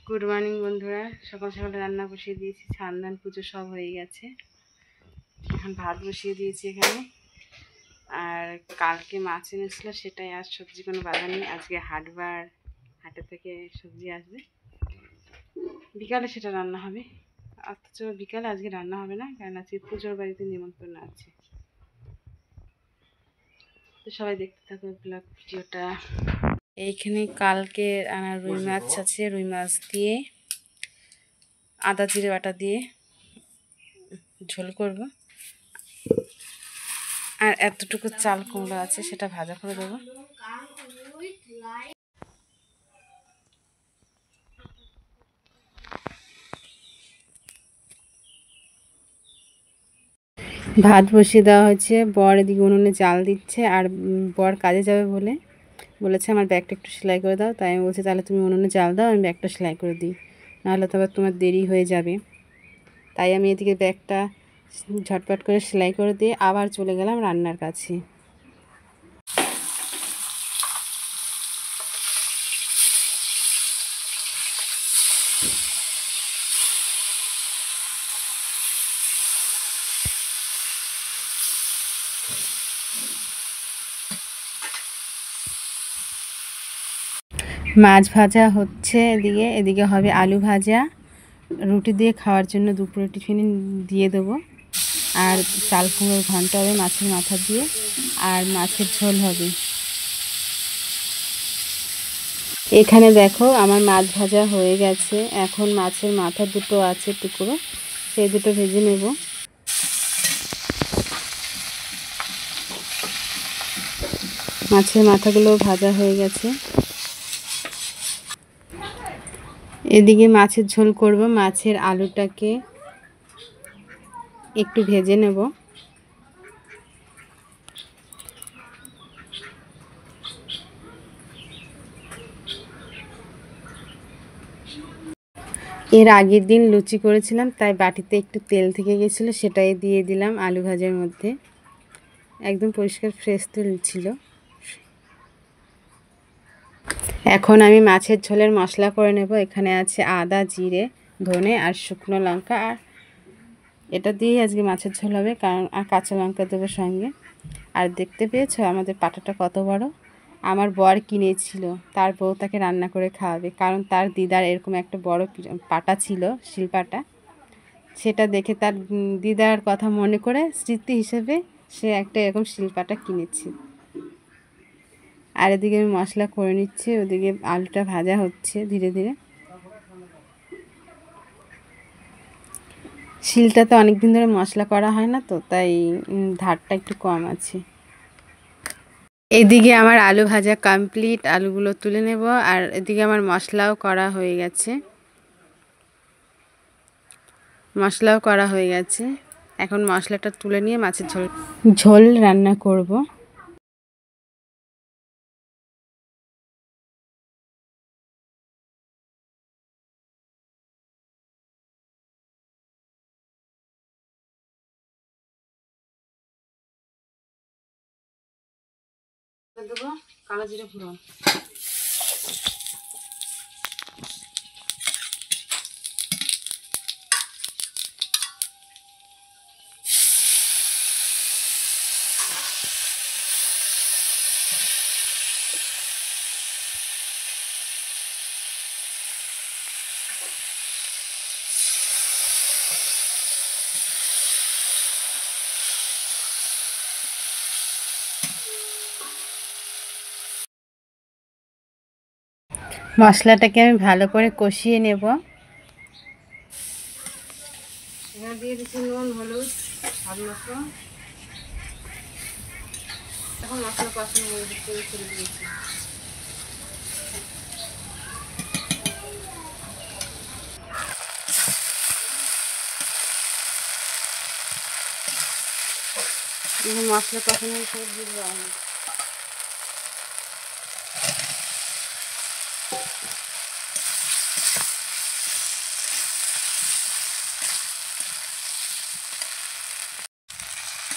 Good morning বন্ধুরা, সকাল সকালে রান্না বসিয়ে দিয়েছি। স্নান পুজো সব হয়ে গেছে। এখন ভাত বসিয়ে দিয়েছি এখানে। আর কালকে মাছ এনেছিল, সেটাই। আর সবজি কোনো বাজার নেই, আজকে হাটবার, হাটে থেকে সবজি আসবে, বিকালে সেটা রান্না হবে। অথচ বিকালে আজকে রান্না হবে না, কারণ আজকে পুজোর বাড়িতে নিমন্ত্রণ আছে। তো সবাই দেখতে থাকো ব্লগ ভিডিওটা। এইখানে কালকে আনা রুই মাছ আছে, রুই মাছ দিয়ে আদা জিরে বাটা দিয়ে ঝোল করব। আর এতটুকু চাল কুমড়ো আছে, সেটা ভাজা করে দেবো। ভাত বসিয়ে দেওয়া হয়েছে, বর এদিকে উনুনে চাল দিচ্ছে। আর বর কাজে যাবে বলেছে আমার ব্যাগটা একটু সেলাই করে দাও। তাই আমি বলছি তাহলে তুমি উনুনে চাল দাও, আমি ব্যাগটা সেলাই করে দিই, নাহলে তো আবার তোমার দেরি হয়ে যাবে। তাই আমি এদিকে ব্যাগটা ঝটপট করে সেলাই করে দিয়ে আবার চলে গেলাম রান্নার কাছে। মাছ ভাজা হচ্ছে, এদিকে হবে আলু ভাজা। রুটি দিয়ে খাওয়ার জন্য দুপুরে টিফিনে দিয়ে দেবো। আর চাল কুমড়োর ঘন্ট হবে মাছের মাথা দিয়ে, আর মাছের ঝোল হবে। এখানে দেখো আমার মাছ ভাজা হয়ে গেছে। এখন মাছের মাথা দুটো আছে টুকরো, সেই দুটো ভেজে নেব। মাছের মাথাগুলো ভাজা হয়ে গেছে। এদিকে মাছের ঝোল করব। মাছের আলুটাকে একটু ভেজে নেব। এর আগের দিন লুচি করেছিলাম, তাই বাটিতে একটু তেল থেকে গেছিলো, সেটাই দিয়ে দিলাম আলু ভাজার মধ্যে। একদম পরিষ্কার ফ্রেশ তেল ছিল। এখন আমি মাছের ঝোলের মশলা করে নেব। এখানে আছে আদা জিরে ধনে আর শুকনো লঙ্কা, আর এটা দিয়েই আজকে মাছের ঝোল হবে, কারণ আর কাঁচা লঙ্কা দেবো সঙ্গে। আর দেখতে পেয়েছো আমাদের পাটাটা কত বড়? আমার বর কিনেছিল, তার বউ তাকে রান্না করে খাওয়াবে, কারণ তার দিদার এরকম একটা বড় পাটা ছিল, শিলপাটা। সেটা দেখে তার দিদার কথা মনে করে স্মৃতি হিসেবে সে একটা এরকম শিলপাটা কিনেছে। আর এদিকে আমি মশলা করে নিচ্ছি, ওদিকে আলুটা ভাজা হচ্ছে ধীরে ধীরে। শিলটাতে অনেক দিন ধরে মশলা করা হয় না, তো তাই ধারটা একটু কম আছে। এদিকে আমার আলু ভাজা কমপ্লিট, আলুগুলো তুলে নেব। আর এদিকে আমার মশলাও করা হয়ে গেছে। এখন মশলাটা তুলে নিয়ে মাছের ঝোল রান্না করব। দেবো কালো জিরে ফোড়ন। মশলাটাকে আমি ভালো করে কষিয়ে নেব। এখানে দিয়ে দিচ্ছি নুন হলুদ স্বাদ মতো। এখন মশলা কষানো করে ছেড়ে দিয়েছি। মশলা কষানো করে দিব আমি।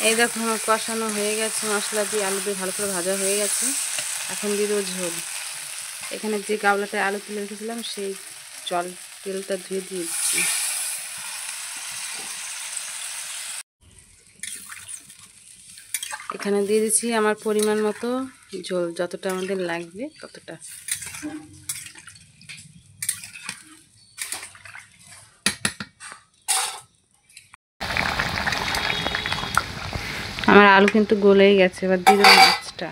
এই দেখো আমার কষানো হয়ে গেছে, মশলা দিয়ে আলু দিয়ে ভালো করে ভাজা হয়ে গেছে। এখন দিয়ে দেবো ঝোল। এখানে যে গামলাটায় আলু তুলে রেখেছিলাম, সেই তেলটা ধুয়ে দিয়েছি। এখানে দিয়ে দিচ্ছি আমার পরিমাণ মতো ঝোল, যতটা আমাদের লাগবে ততটা। আমার আলু কিন্তু গলেই গেছে, এবার দিয়ে দেবো মাছটা।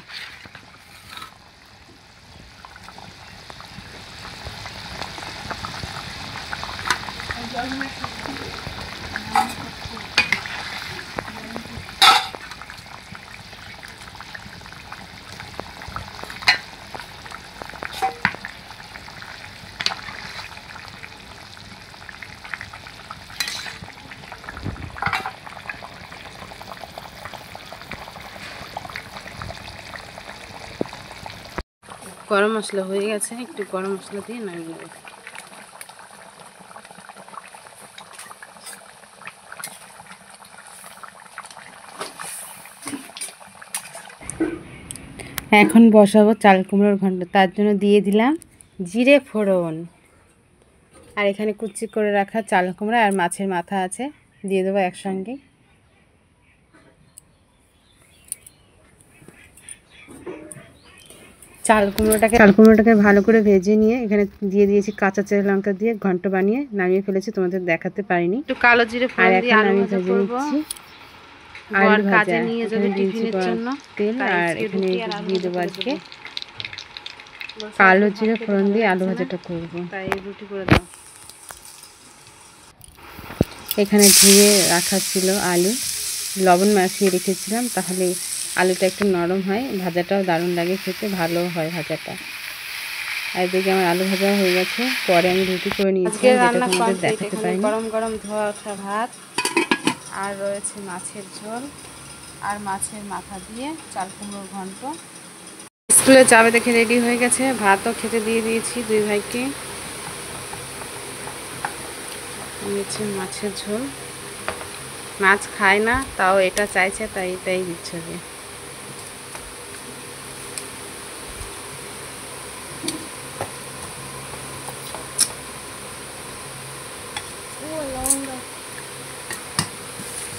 গরম মশলা হয়ে গেছে, একটু গরম মশলা দিয়ে নামিয়ে নেব। এখন বসাবো চাল কুমড়োর ঘন্ট, তার জন্য দিয়ে দিলাম জিরে ফোড়ন। আর এখানে কুচি করে রাখা চাল কুমড়া আর মাছের মাথা আছে, দিয়ে দেবো একসঙ্গে। চাল কুমড়োটাকে ভালো করে ভেজে নিয়ে এখানে দিয়ে দিয়েছি কাঁচা লঙ্কা দিয়ে ঘন্ট বানিয়ে নামিয়ে ফেলেছি, তোমাদের দেখাতে পারিনি। একটু কালো জিরে ফোড়ন দিয়ে আলু ভাজা করব। আলু ভাজা নিয়ে যাবে টিফিনের জন্য তেল, আর এখানে দিয়ে দেবো আজকে কালো জিরে ফোড়ন দিয়ে আলু ভাজাটা করব। তাই রুটি করে দাও। এখানে ধুয়ে রাখা ছিল আলু, লবণ মাখিয়ে রেখেছিলাম, তাহলে আলুটা একটু নরম হয়, ভাজাটাও দারুণ লাগে খেতে, ভালো হয় ভাজাটা। আর এদিকে আমার আলু ভাজা হয়ে গেছে, পরে আমি রুটি করে নিয়েছি, যেটা তোমাদের দেখাতে পারিনি। গরম গরম ধোয়া ওঠা ভাত, আর রয়েছে মাছের ঝোল আর মাছের মাথা দিয়ে চাল কুমড়োর ঘন্ট। স্কুলে যাবে দেখে রেডি হয়ে গেছে, ভাতও খেতে দিয়ে দিয়েছি দুই ভাইকে। নিয়েছি মাছের ঝোল, মাছ খায় না, তাও এটা চাইছে, তাই এটাই দিচ্ছে।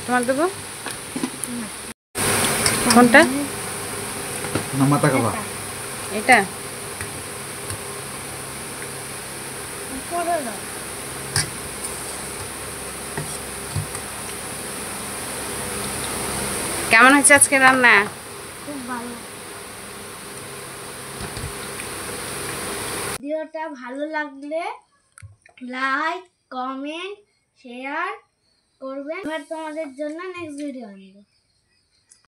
তোমার দেবো কোনটা? এটা কেমন হয়েছে আজকে রান্না? খুব ভালো। ভিডিওটা ভালো লাগলে লাইক, কমেন্ট, শেয়ার করবেন। এবার তোমাদের জন্য নেক্সট ভিডিও আনবো।